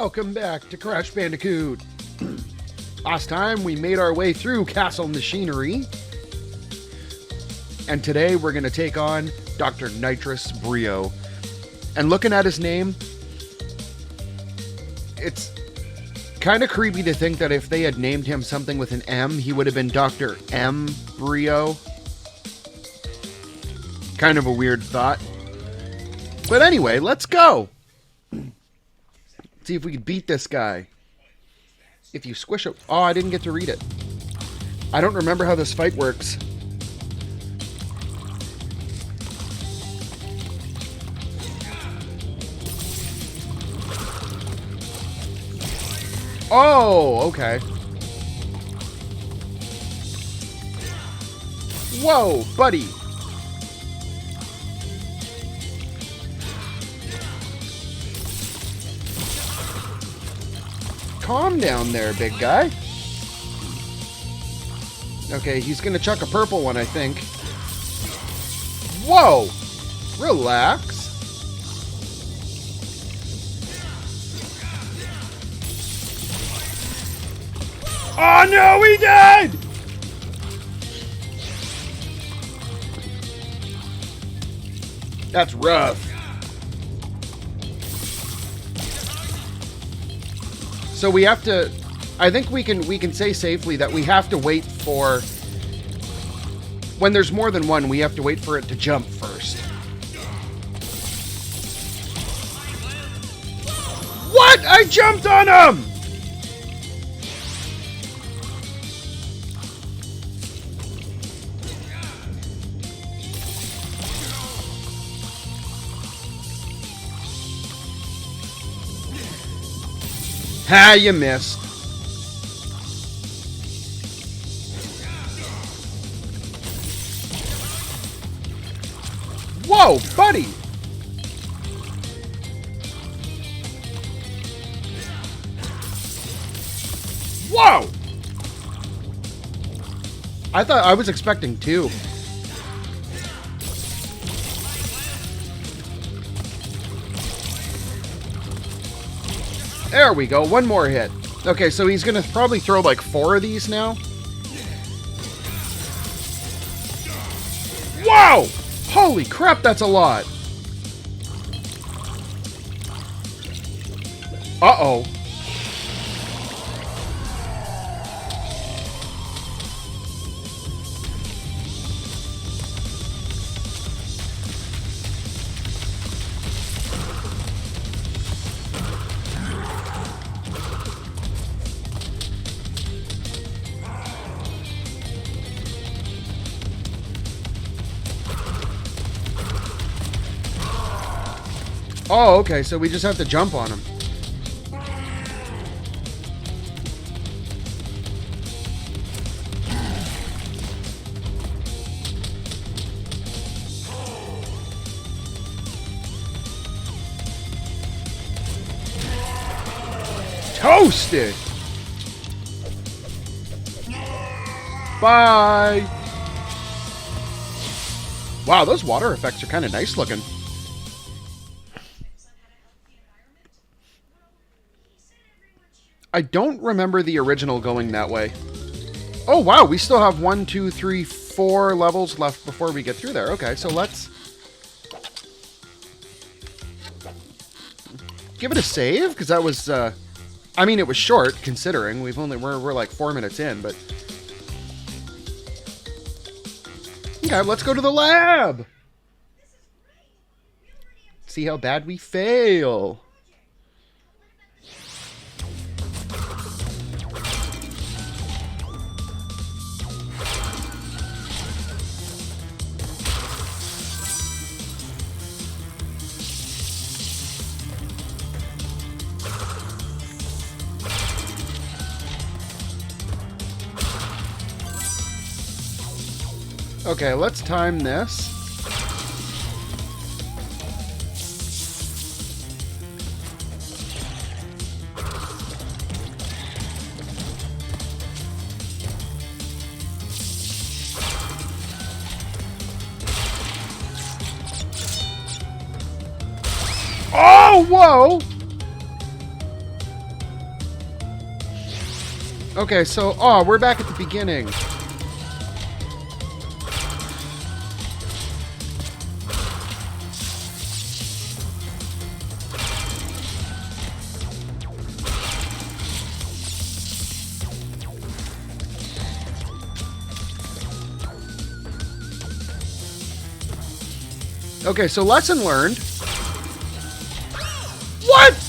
welcome back to Crash Bandicoot. Last time we made our way through Castle Machinery, and today we're going to take on Dr. Nitrous Brio. And looking at his name, it's kind of creepy to think that if they had named him something with an M, he would have been Dr. M. Brio. Kind of a weird thought. But anyway, let's go. See if we can beat this guy. If you squish it... Oh, I didn't get to read it. I don't remember how this fight works. Oh, okay. Whoa, buddy. Calm down there, big guy. Okay, he's gonna chuck a purple one, I think. Whoa! Relax. Oh no, he died! That's rough. So we have to, I think we can say safely that we have to wait for, when there's more than one, we have to wait for it to jump first. What? I jumped on him! Ha, you missed. Whoa, buddy! Whoa! I thought I was expecting two. There we go, one more hit. Okay, so he's gonna probably throw like 4 of these now. Whoa! Holy crap, that's a lot. Uh-oh. Oh, okay, so we just have to jump on him. Toasted! Bye! Wow, those water effects are kind of nice looking. I don't remember the original going that way. Oh, wow. We still have 1, 2, 3, 4 levels left before we get through there. Okay, so let's give it a save, because that was, I mean, it was short, considering. We're like 4 minutes in, but... Okay, let's go to the lab! See how bad we fail. Okay, let's time this. Oh, whoa! Okay, so... Oh, we're back at the beginning. Okay, so lesson learned. What?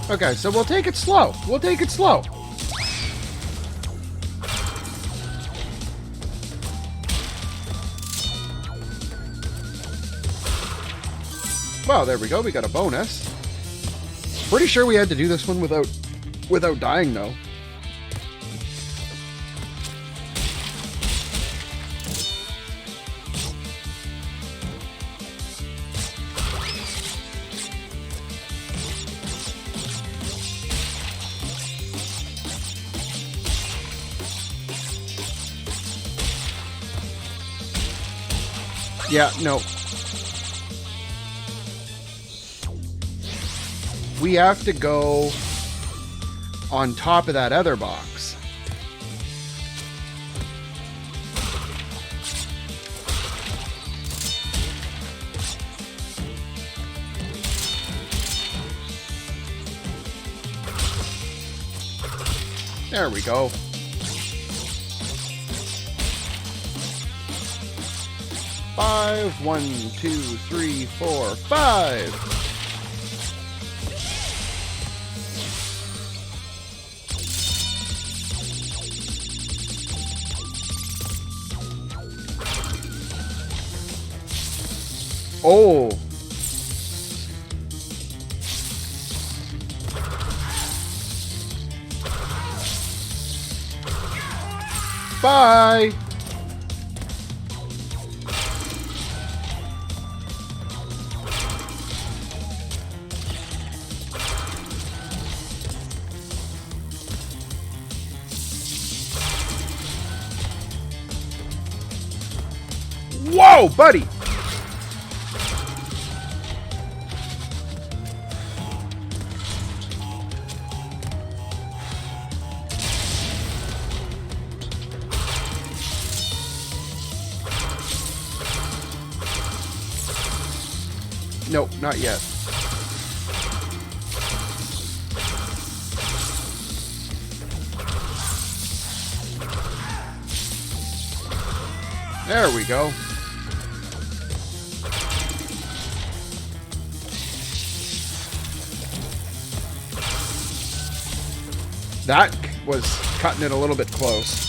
Okay, so we'll take it slow. We'll take it slow. Well, there we go. We got a bonus. Pretty sure we had to do this one without dying, though. Yeah, no. We have to go on top of that other box. There we go. Five, 1, 2, 3, 4, 5. Oh. Bye. Whoa, buddy. Nope, not yet. There we go. That was cutting it a little bit close.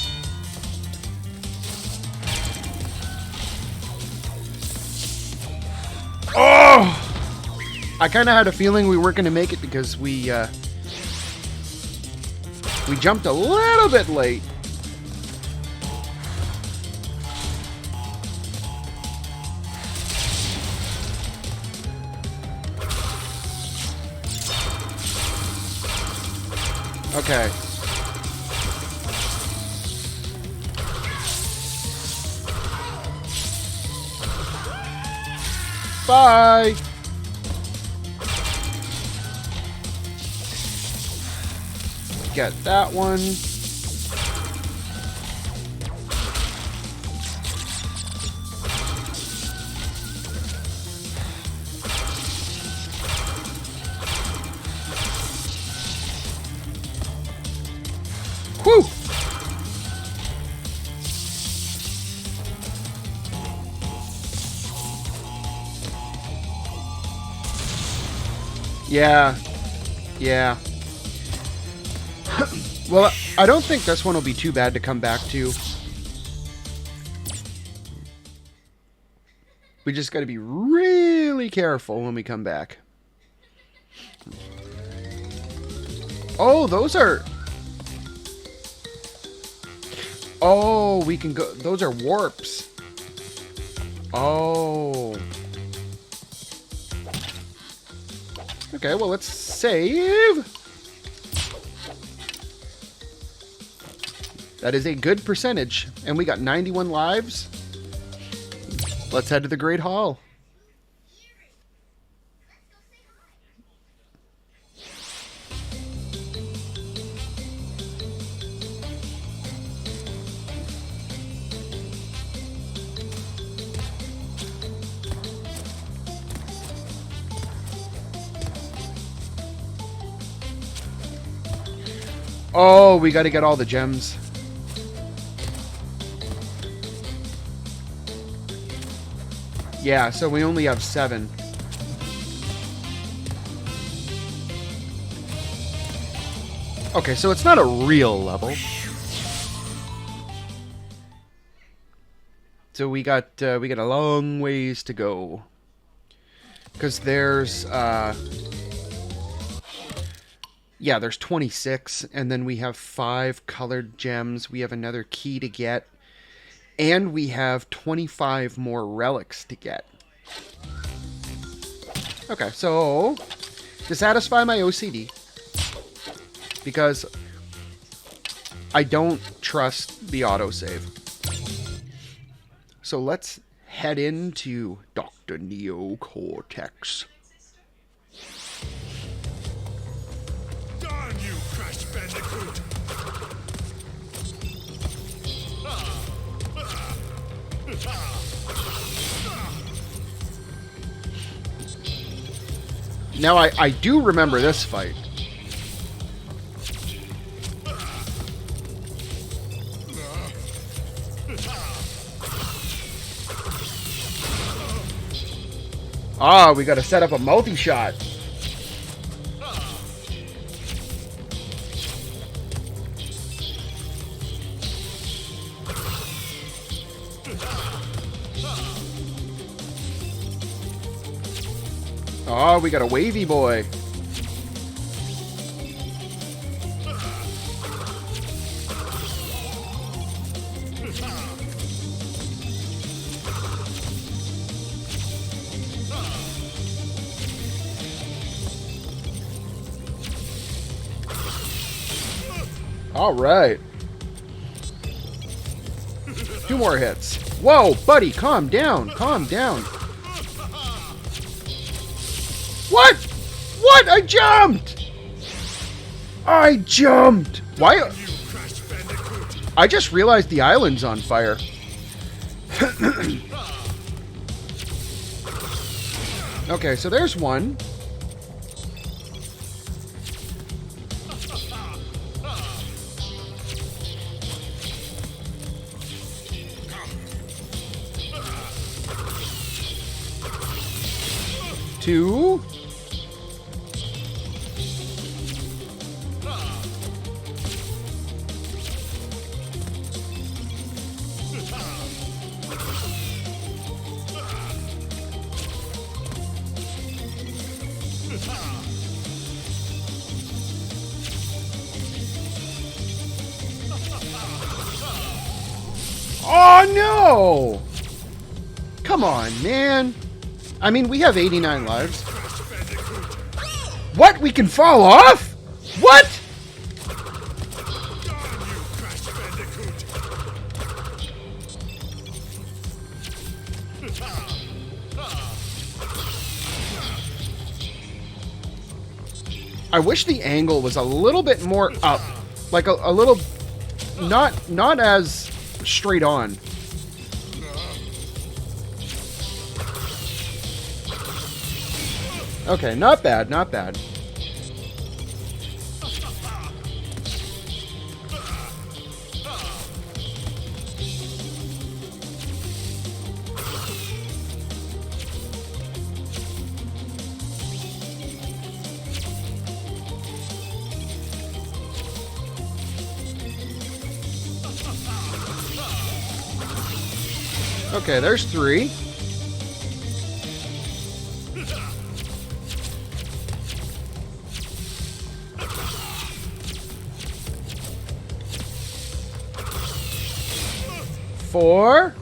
Oh! I kind of had a feeling we weren't going to make it because we jumped a little bit late. Okay. Bye. Get that one. Whew. Yeah. Yeah. Well, I don't think this one will be too bad to come back to. We just got to be really careful when we come back. Oh, those are... Oh, we can go... Those are warps. Oh. Okay, well, let's save. That is a good percentage. And we got 91 lives. Let's head to the Great Hall. Oh, we got to get all the gems. Yeah, so we only have 7. Okay, so it's not a real level. So we got a long ways to go. Because there's yeah, there's 26, and then we have 5 colored gems. We have another key to get. And we have 25 more relics to get. Okay, so to satisfy my OCD, because I don't trust the autosave. So let's head into Dr. Neocortex. Darn you, Crash Bandicoot! Now, I do remember this fight. Ah, we gotta set up a multi-shot. Oh, we got a wavy boy. All right. 2 more hits. Whoa, buddy, calm down. Calm down. What? What? I jumped! I jumped! Why? I just realized the island's on fire. Okay, so there's one. Two. Oh no! Come on, man. I mean, we have 89 lives. What? We can fall off? What? I wish the angle was a little bit more up. Like a little... Not as straight on. Okay, not bad, not bad. Okay, there's 3. Four.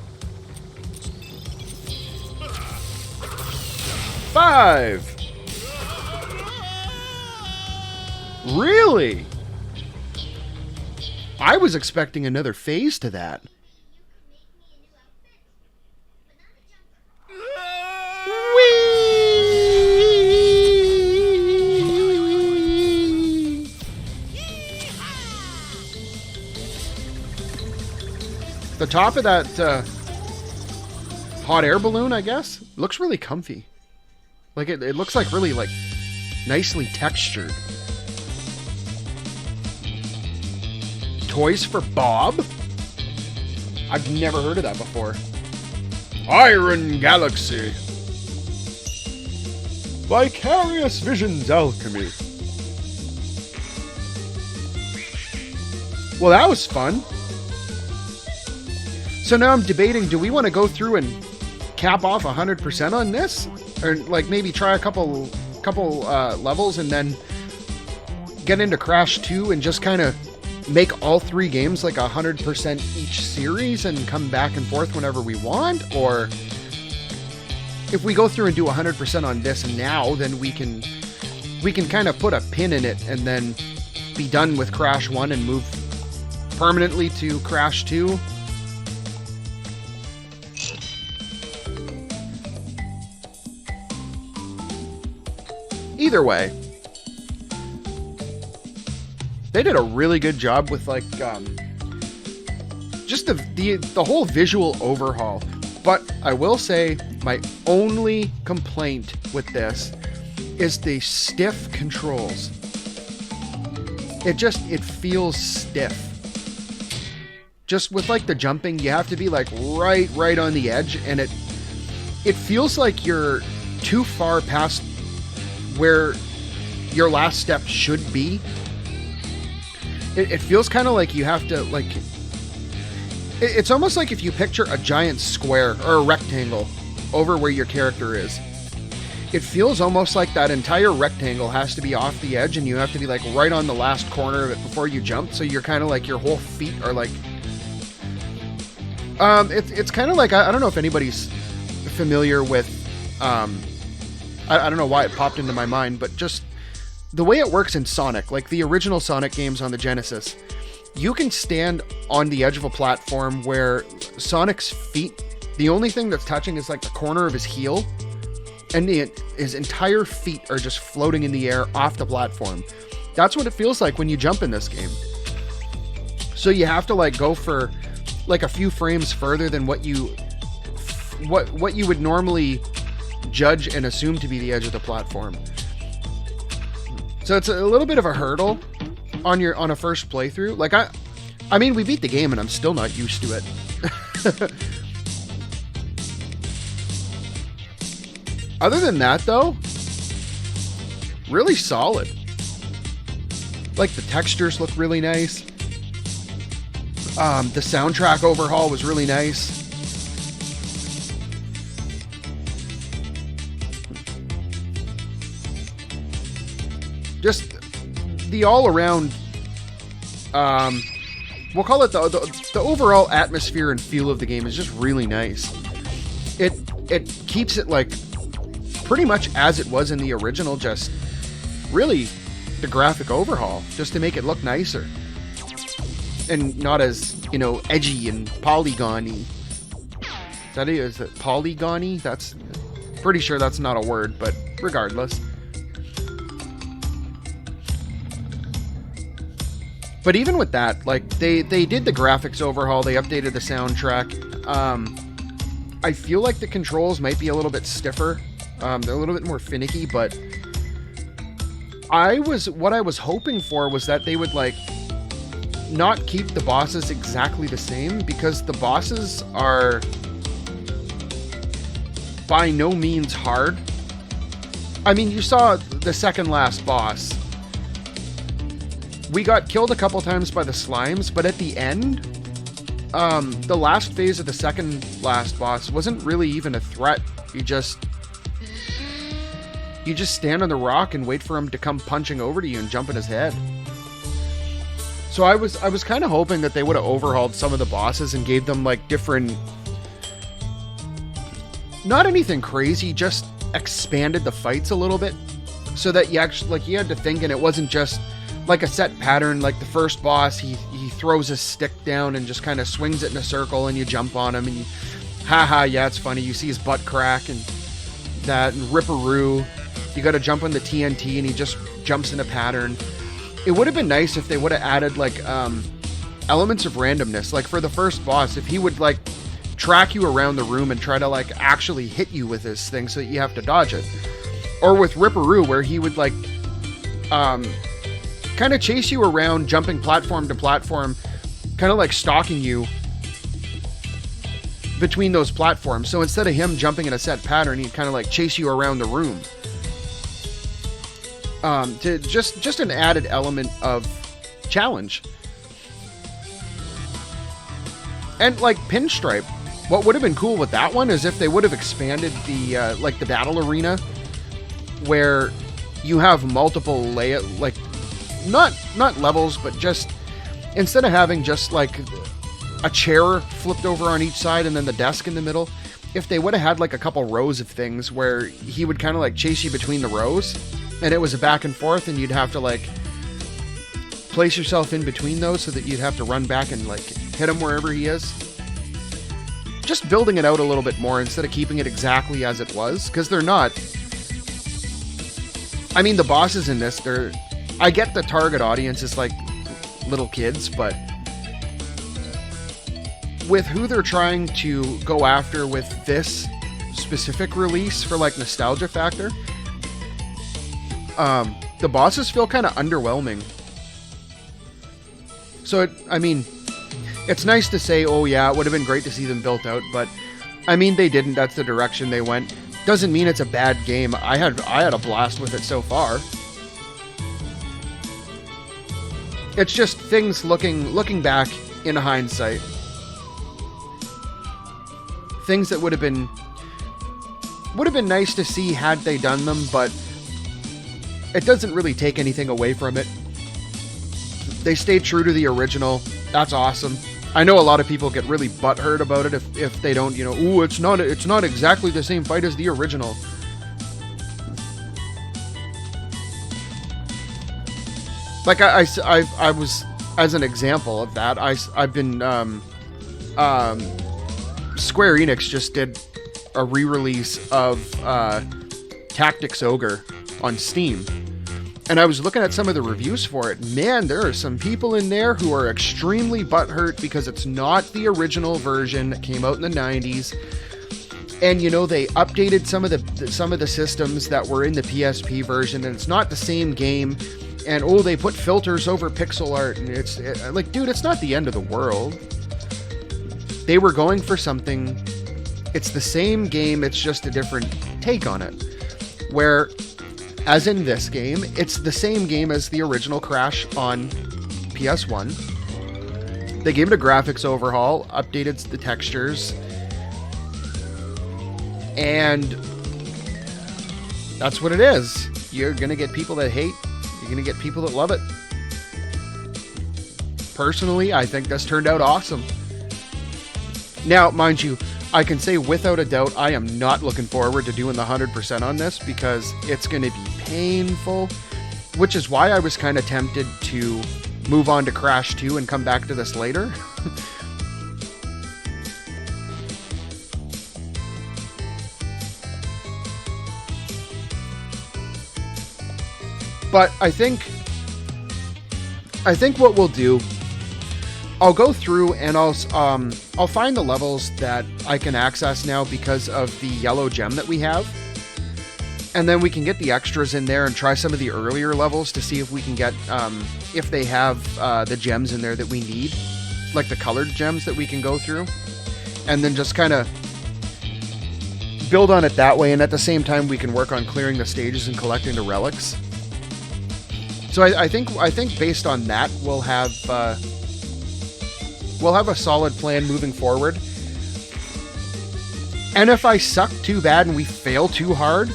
5. Really? I was expecting another phase to that. Whee! The top of that hot air balloon, I guess, looks really comfy. Like it looks like really like nicely textured. Toys for Bob? I've never heard of that before. Iron Galaxy. Vicarious Visions Alchemy. Well, that was fun. So now I'm debating, do we want to go through and cap off 100% on this? Or like maybe try a couple levels and then get into Crash 2 and just kind of make all 3 games like 100% each series and come back and forth whenever we want? Or if we go through and do 100% on this now, then we can kind of put a pin in it and then be done with Crash 1 and move permanently to Crash 2. Either way, they did a really good job with like just the whole visual overhaul. But I will say my only complaint with this is the stiff controls. It feels stiff. Just with like the jumping, you have to be like right on the edge, and it feels like you're too far past where your last step should be. It feels kind of like you have to like... It's almost like if you picture a giant square or a rectangle over where your character is. It feels almost like that entire rectangle has to be off the edge and you have to be like right on the last corner of it before you jump. So you're kind of like your whole feet are like... It's kind of like... I don't know if anybody's familiar with... I don't know why it popped into my mind, but just the way it works in Sonic, like the original Sonic games on the Genesis, you can stand on the edge of a platform where Sonic's feet, the only thing that's touching is like the corner of his heel, and his entire feet are just floating in the air off the platform. That's what it feels like when you jump in this game. So you have to like go for like a few frames further than what you would normally judge and assume to be the edge of the platform. So it's a little bit of a hurdle on a first playthrough. Like I mean, we beat the game and I'm still not used to it. Other than that though, really solid. Like the textures look really nice. The soundtrack overhaul was really nice. Just the all-around, we'll call it the overall atmosphere and feel of the game is just really nice. It keeps it like pretty much as it was in the original, just really the graphic overhaul, just to make it look nicer. And not as, edgy and polygony. Is it polygony? That's pretty sure that's not a word, but regardless. But even with that, like they did the graphics overhaul, they updated the soundtrack. I feel like the controls might be a little bit stiffer. They're a little bit more finicky, but what I was hoping for was that they would like not keep the bosses exactly the same, because the bosses are by no means hard. I mean, you saw the second last boss. We got killed a couple times by the slimes, but at the end, the last phase of the second last boss wasn't really even a threat. You just stand on the rock and wait for him to come punching over to you and jump in his head. So I was kind of hoping that they would have overhauled some of the bosses and gave them like different, not anything crazy, just expanded the fights a little bit so that you actually, like, you had to think and it wasn't just like a set pattern. Like the first boss, he throws his stick down and just kind of swings it in a circle and you jump on him and you, haha, yeah, it's funny. You see his butt crack and that, and Ripperoo, you got to jump on the TNT and he just jumps in a pattern. It would have been nice if they would have added like elements of randomness. Like for the first boss, if he would like track you around the room and try to like actually hit you with this thing so that you have to dodge it. Or with Ripperoo, where he would like kind of chase you around, jumping platform to platform, kind of like stalking you between those platforms. So instead of him jumping in a set pattern, he'd kind of like chase you around the room. To just an added element of challenge. And like Pinstripe, what would have been cool with that one is if they would have expanded the like the battle arena, where you have multiple like not levels, but just instead of having just like a chair flipped over on each side and then the desk in the middle, if they would have had like a couple rows of things where he would kind of like chase you between the rows. And it was a back and forth, and you'd have to like place yourself in between those so that you'd have to run back and like hit him wherever he is. Just building it out a little bit more instead of keeping it exactly as it was, because they're not. I mean, the bosses in this, I get the target audience is like little kids, but with who they're trying to go after with this specific release for like nostalgia factor, the bosses feel kind of underwhelming. So, I mean, it's nice to say, oh yeah, it would have been great to see them built out, but I mean, they didn't. That's the direction they went. Doesn't mean it's a bad game. I had a blast with it so far. It's just things looking back in hindsight. Things that would have been nice to see had they done them, but it doesn't really take anything away from it. They stayed true to the original. That's awesome. I know a lot of people get really butthurt about it if they don't, you know, ooh, it's not exactly the same fight as the original. Like I was, as an example of that, I've been Square Enix just did a re-release of Tactics Ogre on Steam. And I was looking at some of the reviews for it. Man, there are some people in there who are extremely butthurt because it's not the original version that came out in the 90s. And you know, they updated some of the systems that were in the PSP version, and it's not the same game. And oh, they put filters over pixel art, and it's like, dude, it's not the end of the world. They were going for something. It's the same game, it's just a different take on it. Where, as in this game, it's the same game as the original Crash on PS1. They gave it a graphics overhaul, updated the textures, and that's what it is. You're gonna get people that hate, you're gonna get people that love it. Personally, I think this turned out awesome. Now, mind you, I can say without a doubt, I am not looking forward to doing the 100% on this because it's going to be painful, which is why I was kind of tempted to move on to Crash 2 and come back to this later. But I think what we'll do, I'll go through and I'll find the levels that I can access now because of the yellow gem that we have. And then we can get the extras in there and try some of the earlier levels to see if we can get, if they have the gems in there that we need. Like the colored gems that we can go through. And then just kind of build on it that way. And at the same time, we can work on clearing the stages and collecting the relics. So I think based on that, we'll we'll have a solid plan moving forward. And if I suck too bad and we fail too hard,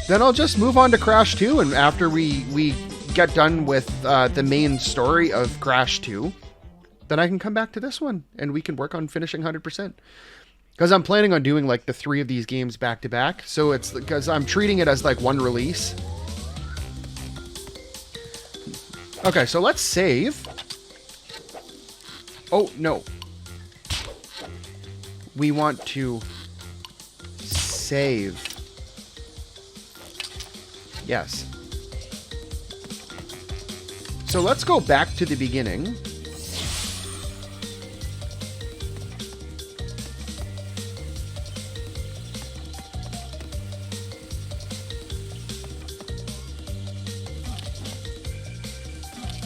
then I'll just move on to Crash 2. And after we get done with the main story of Crash 2, then I can come back to this one and we can work on finishing 100%. Because I'm planning on doing like the 3 of these games back to back. So it's because I'm treating it as like one release. Okay, so let's save. Oh, no. We want to save. Yes. So let's go back to the beginning.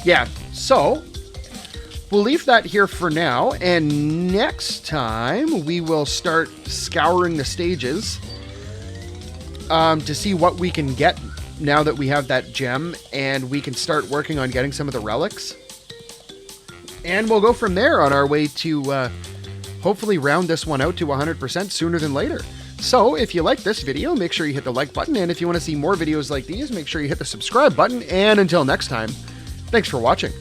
Yeah, so we'll leave that here for now, and next time we will start scouring the stages to see what we can get now that we have that gem, and we can start working on getting some of the relics. And we'll go from there on our way to hopefully round this one out to 100% sooner than later. So if you like this video, make sure you hit the like button, and if you want to see more videos like these, make sure you hit the subscribe button, and until next time, thanks for watching.